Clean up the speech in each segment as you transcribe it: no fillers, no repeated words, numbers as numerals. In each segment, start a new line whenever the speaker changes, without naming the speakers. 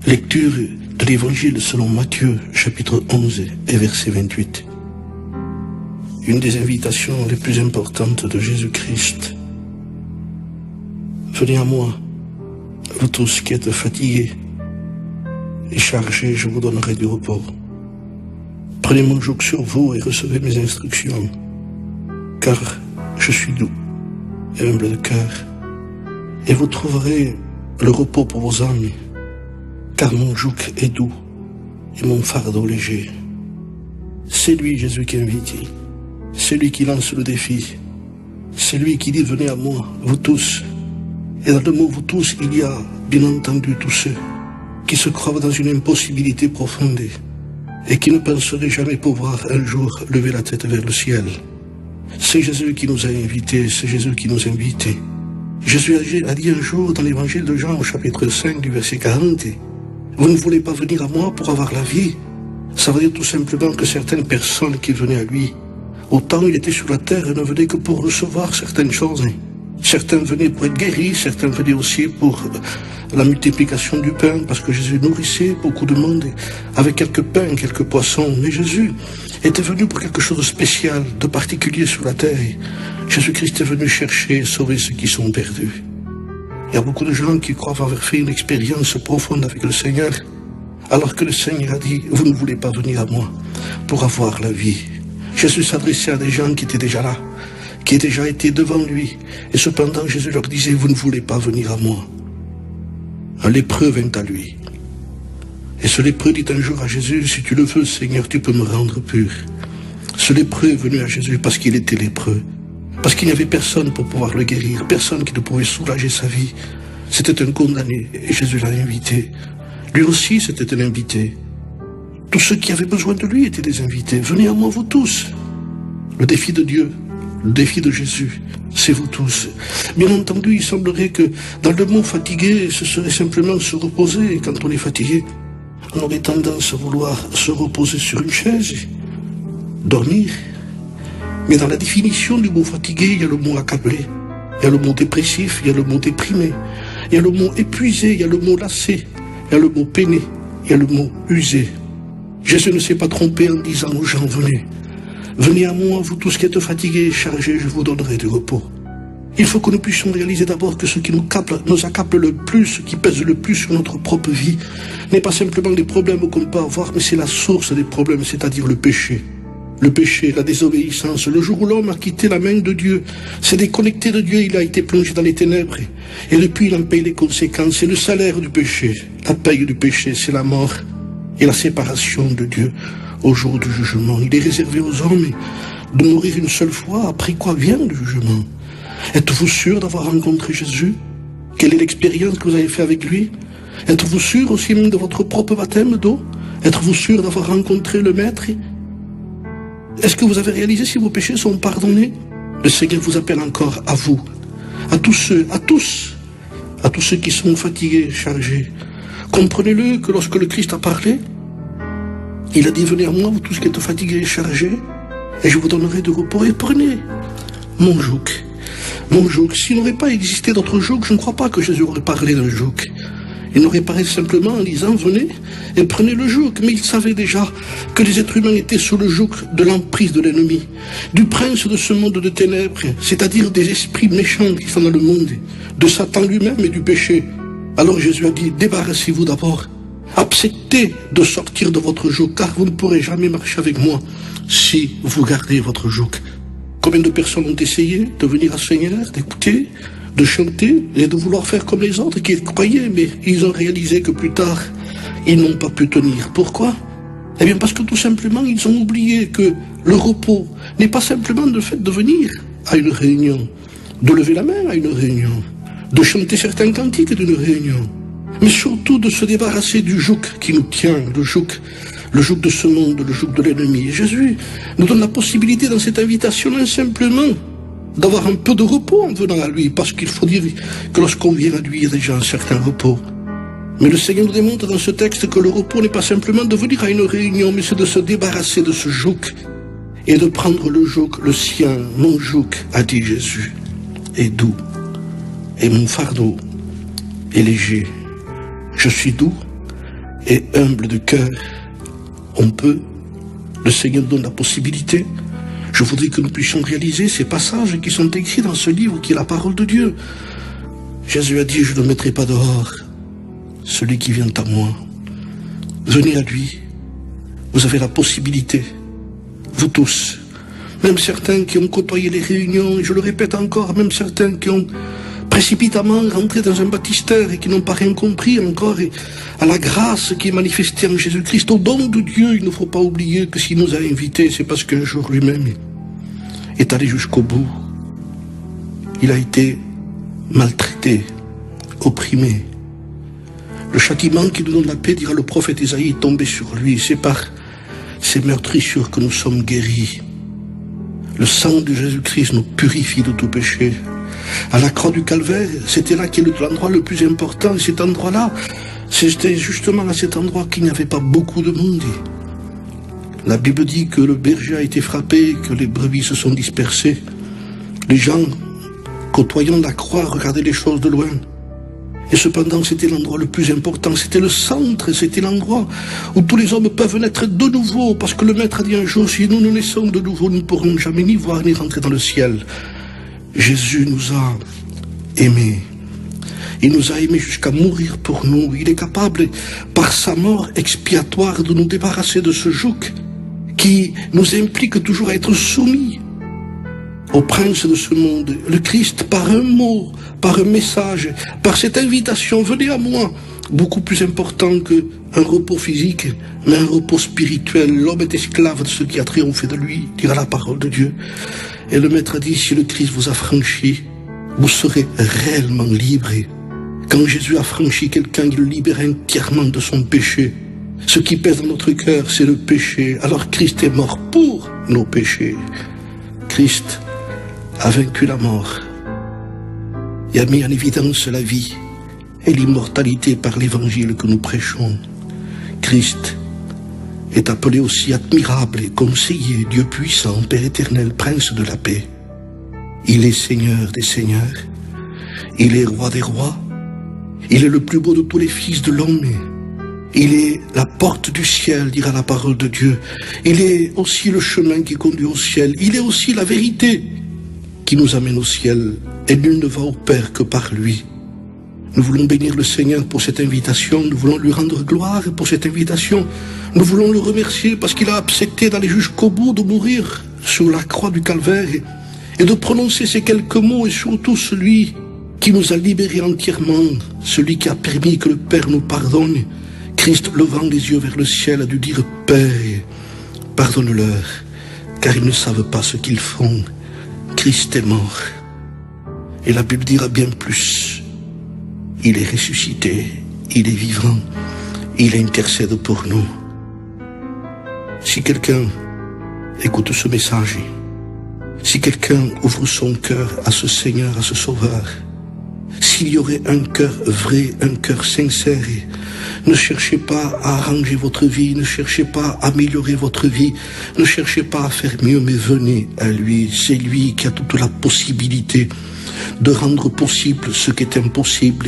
Lecture de l'Évangile selon Matthieu, chapitre 11 et verset 28. Une des invitations les plus importantes de Jésus-Christ. Venez à moi, vous tous qui êtes fatigués et chargés, je vous donnerai du repos. Prenez mon joug sur vous et recevez mes instructions, car je suis doux et humble de cœur, et vous trouverez le repos pour vos âmes, car mon joug est doux et mon fardeau léger. C'est lui, Jésus, qui invite, c'est lui qui lance le défi, c'est lui qui dit venez à moi, vous tous. Et dans le mot vous tous, il y a bien entendu tous ceux qui se croient dans une impossibilité profonde et qui ne penseraient jamais pouvoir un jour lever la tête vers le ciel. C'est Jésus qui nous a invités, c'est Jésus qui nous invite. Jésus a dit un jour dans l'évangile de Jean au chapitre 5 du verset 40, vous ne voulez pas venir à moi pour avoir la vie. Ça veut dire tout simplement que certaines personnes qui venaient à lui, autant il était sur la terre, ne venaient que pour recevoir certaines choses. Certains venaient pour être guéris, certains venaient aussi pour la multiplication du pain, parce que Jésus nourrissait beaucoup de monde avec quelques pains, quelques poissons. Mais Jésus était venu pour quelque chose de spécial, de particulier sur la terre. Jésus-Christ est venu chercher et sauver ceux qui sont perdus. Il y a beaucoup de gens qui croient avoir fait une expérience profonde avec le Seigneur, alors que le Seigneur a dit, vous ne voulez pas venir à moi pour avoir la vie. Jésus s'adressait à des gens qui étaient déjà là, qui aient déjà été devant lui. Et cependant, Jésus leur disait, vous ne voulez pas venir à moi. Un lépreux vint à lui. Et ce lépreux dit un jour à Jésus, si tu le veux, Seigneur, tu peux me rendre pur. Ce lépreux est venu à Jésus parce qu'il était lépreux. Parce qu'il n'y avait personne pour pouvoir le guérir, personne qui ne pouvait soulager sa vie. C'était un condamné, et Jésus l'a invité. Lui aussi, c'était un invité. Tous ceux qui avaient besoin de lui étaient des invités. Venez à moi, vous tous. Le défi de Dieu, le défi de Jésus, c'est vous tous. Bien entendu, il semblerait que dans le mot fatigué, ce serait simplement se reposer. Et quand on est fatigué, on aurait tendance à vouloir se reposer sur une chaise, dormir. Mais dans la définition du mot fatigué, il y a le mot accablé, il y a le mot dépressif, il y a le mot déprimé, il y a le mot épuisé, il y a le mot lassé, il y a le mot peiné, il y a le mot usé. Jésus ne s'est pas trompé en disant aux gens, venez. Venez à moi, vous tous qui êtes fatigués et chargés, je vous donnerai du repos. Il faut que nous puissions réaliser d'abord que ce qui nous accable le plus, ce qui pèse le plus sur notre propre vie, n'est pas simplement les problèmes qu'on peut avoir, mais c'est la source des problèmes, c'est-à-dire le péché. Le péché, la désobéissance, le jour où l'homme a quitté la main de Dieu, s'est déconnecté de Dieu, il a été plongé dans les ténèbres. Et depuis, il en paye les conséquences. C'est le salaire du péché. La paye du péché, c'est la mort et la séparation de Dieu au jour du jugement. Il est réservé aux hommes de mourir une seule fois, après quoi vient le jugement. Êtes-vous sûr d'avoir rencontré Jésus? Quelle est l'expérience que vous avez faite avec lui? Êtes-vous sûr aussi même de votre propre baptême d'eau? Êtes-vous sûr d'avoir rencontré le Maître? Est-ce que vous avez réalisé si vos péchés sont pardonnés? Le Seigneur vous appelle encore à vous, à tous ceux qui sont fatigués, chargés. Comprenez-le que lorsque le Christ a parlé, il a dit, venez à moi, vous tous qui êtes fatigués et chargés, et je vous donnerai du repos. Et prenez mon joug. Mon joug. S'il n'aurait pas existé d'autre joug, je ne crois pas que Jésus aurait parlé d'un joug. Il n'aurait parlé simplement en disant, venez et prenez le joug. Mais il savait déjà que les êtres humains étaient sous le joug de l'emprise de l'ennemi, du prince de ce monde de ténèbres, c'est-à-dire des esprits méchants qui sont dans le monde, de Satan lui-même et du péché. Alors Jésus a dit, débarrassez-vous d'abord. Acceptez de sortir de votre joug, car vous ne pourrez jamais marcher avec moi si vous gardez votre joug. Combien de personnes ont essayé de venir à Seigneur, d'écouter, de chanter et de vouloir faire comme les autres qui croyaient, mais ils ont réalisé que plus tard, ils n'ont pas pu tenir. Pourquoi? Eh bien parce que tout simplement, ils ont oublié que le repos n'est pas simplement le fait de venir à une réunion, de lever la main à une réunion, de chanter certains cantiques d'une réunion, mais surtout de se débarrasser du joug qui nous tient, le joug de ce monde, le joug de l'ennemi. Et Jésus nous donne la possibilité dans cette invitation, non simplement d'avoir un peu de repos en venant à lui, parce qu'il faut dire que lorsqu'on vient à lui, il y a déjà un certain repos. Mais le Seigneur nous démontre dans ce texte que le repos n'est pas simplement de venir à une réunion, mais c'est de se débarrasser de ce joug et de prendre le joug, le sien. Mon joug, a dit Jésus, est doux et mon fardeau est léger. Je suis doux et humble de cœur, on peut. Le Seigneur donne la possibilité. Je voudrais que nous puissions réaliser ces passages qui sont écrits dans ce livre qui est la parole de Dieu. Jésus a dit, je ne mettrai pas dehors celui qui vient à moi. Venez à lui. Vous avez la possibilité, vous tous, même certains qui ont côtoyé les réunions, et je le répète encore, même certains qui ont précipitamment rentré dans un baptistère et qui n'ont pas rien compris encore, et à la grâce qui est manifestée en Jésus-Christ, au don de Dieu, il ne faut pas oublier que s'il nous a invités, c'est parce qu'un jour lui-même est allé jusqu'au bout. Il a été maltraité, opprimé. Le châtiment qui nous donne la paix, dira le prophète Isaïe, est tombé sur lui. C'est par ces meurtrissures que nous sommes guéris. Le sang de Jésus-Christ nous purifie de tout péché. À la croix du Calvaire, c'était là qu'est l'endroit le plus important. Cet endroit-là, c'était justement à cet endroit qu'il n'y avait pas beaucoup de monde. La Bible dit que le berger a été frappé, que les brebis se sont dispersées. Les gens, côtoyant la croix, regardaient les choses de loin. Et cependant, c'était l'endroit le plus important, c'était le centre, c'était l'endroit où tous les hommes peuvent naître de nouveau, parce que le Maître a dit un jour, si nous nous naissons de nouveau, nous ne pourrons jamais ni voir ni rentrer dans le ciel. Jésus nous a aimés. Il nous a aimés jusqu'à mourir pour nous. Il est capable, par sa mort expiatoire, de nous débarrasser de ce joug qui nous implique toujours à être soumis au prince de ce monde. Le Christ, par un mot, par un message, par cette invitation, venez à moi, beaucoup plus important qu'un repos physique, mais un repos spirituel. L'homme est esclave de ce qui a triomphé de lui, dira la parole de Dieu. Et le Maître a dit, si le Christ vous a franchi, vous serez réellement libre. Quand Jésus a franchi quelqu'un, il le libère entièrement de son péché. Ce qui pèse dans notre cœur, c'est le péché. Alors Christ est mort pour nos péchés. Christ a vaincu la mort et a mis en évidence la vie et l'immortalité par l'évangile que nous prêchons. Christ est appelé aussi admirable et conseiller, Dieu puissant, Père éternel, Prince de la paix. Il est Seigneur des seigneurs, il est Roi des rois, il est le plus beau de tous les fils de l'homme, il est la porte du ciel, dira la parole de Dieu, il est aussi le chemin qui conduit au ciel, il est aussi la vérité qui nous amène au ciel, et nul ne va au Père que par lui. Nous voulons bénir le Seigneur pour cette invitation, nous voulons lui rendre gloire pour cette invitation, nous voulons le remercier parce qu'il a accepté d'aller jusqu'au bout, de mourir sur la croix du Calvaire et de prononcer ces quelques mots, et surtout celui qui nous a libérés entièrement, celui qui a permis que le Père nous pardonne. Christ, levant les yeux vers le ciel, a dû dire « Père, pardonne-leur, car ils ne savent pas ce qu'ils font. » Christ est mort. Et la Bible dira bien plus. Il est ressuscité, il est vivant, il intercède pour nous. Si quelqu'un écoute ce message, si quelqu'un ouvre son cœur à ce Seigneur, à ce Sauveur, s'il y aurait un cœur vrai, un cœur sincère, ne cherchez pas à arranger votre vie, ne cherchez pas à améliorer votre vie, ne cherchez pas à faire mieux, mais venez à lui. C'est lui qui a toute la possibilité de rendre possible ce qui est impossible.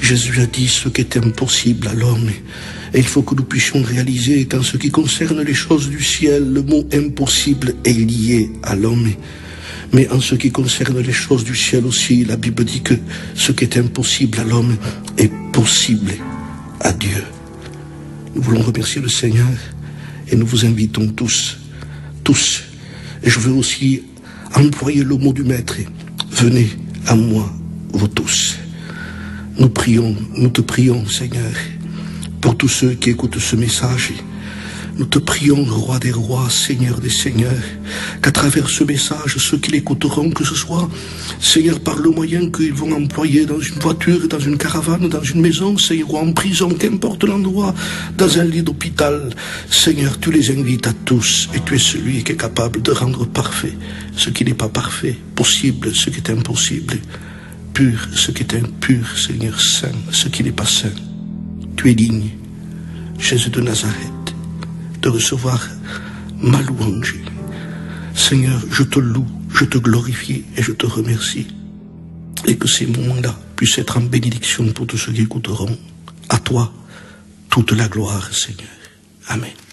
Jésus a dit ce qui est impossible à l'homme. Et il faut que nous puissions réaliser qu'en ce qui concerne les choses du ciel, le mot impossible est lié à l'homme. Mais en ce qui concerne les choses du ciel aussi, la Bible dit que ce qui est impossible à l'homme est possible à Dieu. Nous voulons remercier le Seigneur et nous vous invitons tous. Et je veux aussi employer le mot du Maître. Venez à moi, vous tous. Nous te prions, Seigneur, pour tous ceux qui écoutent ce message. Nous te prions, Roi des rois, Seigneur des seigneurs, qu'à travers ce message, ceux qui l'écouteront, que ce soit, Seigneur, par le moyen qu'ils vont employer dans une voiture, dans une caravane, dans une maison, Seigneur, ou en prison, qu'importe l'endroit, dans un lit d'hôpital, Seigneur, tu les invites à tous, et tu es celui qui est capable de rendre parfait ce qui n'est pas parfait, possible ce qui est impossible, pur ce qui est impur, Seigneur, saint ce qui n'est pas saint. Tu es digne, Jésus de Nazareth, de recevoir ma louange. Seigneur, je te loue, je te glorifie et je te remercie. Et que ces moments-là puissent être en bénédiction pour tous ceux qui écouteront. À toi, toute la gloire, Seigneur. Amen.